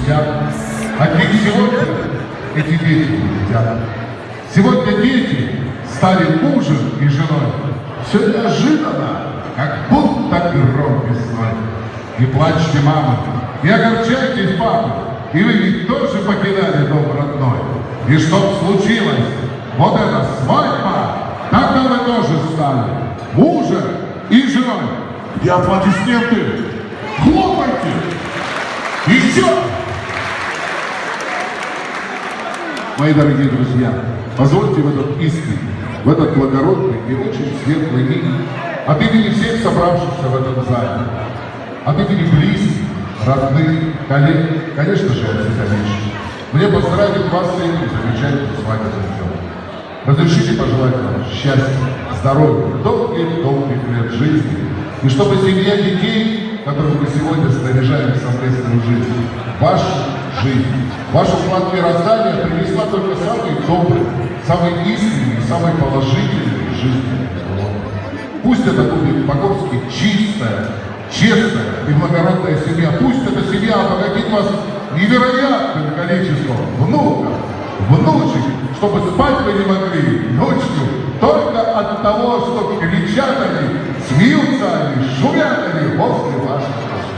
едят. А ведь сегодня эти дети едят. Сегодня дети стали мужем и женой. Все неожиданно, как будто гром весной. Не плачьте, мамы, не огорчайтесь, папы, и вы ведь тоже покидали дом родной. И чтоб случилось вот эта свадьба, тогда вы тоже стали мужем и женой. И аплодисменты, хлопайте, еще! Мои дорогие друзья, позвольте в этот искренний, в этот благородный и очень светлый миг от имени всех собравшихся в этом зале, от имени близких, родных, коллег, конечно же, от всех меньше, мне поздравить вас с этим замечательным свадебным днем. Разрешите пожелать вам счастья, здоровья, долгих лет жизни, и чтобы семья детей, которых мы сегодня снаряжаем в совместную жизнь, вашу жизнь, ваш уклад мироздания принесла только самые добрые, самые искренние, самые положительные жизненные плоды. Пусть это будет по-горски чистая, честная и благородная семья. Пусть эта семья обогатит вас невероятным количеством внуков, внучек, чтобы спать вы не могли ночью только от того, что кричат они, смеются они, шумят они возле ваших ушей.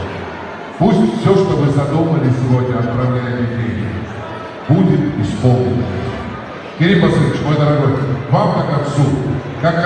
Пусть все, что вы задумали сегодня, отправляя детей, будет исполнено. Кирилл Васильевич, мой дорогой, вам как отцу, как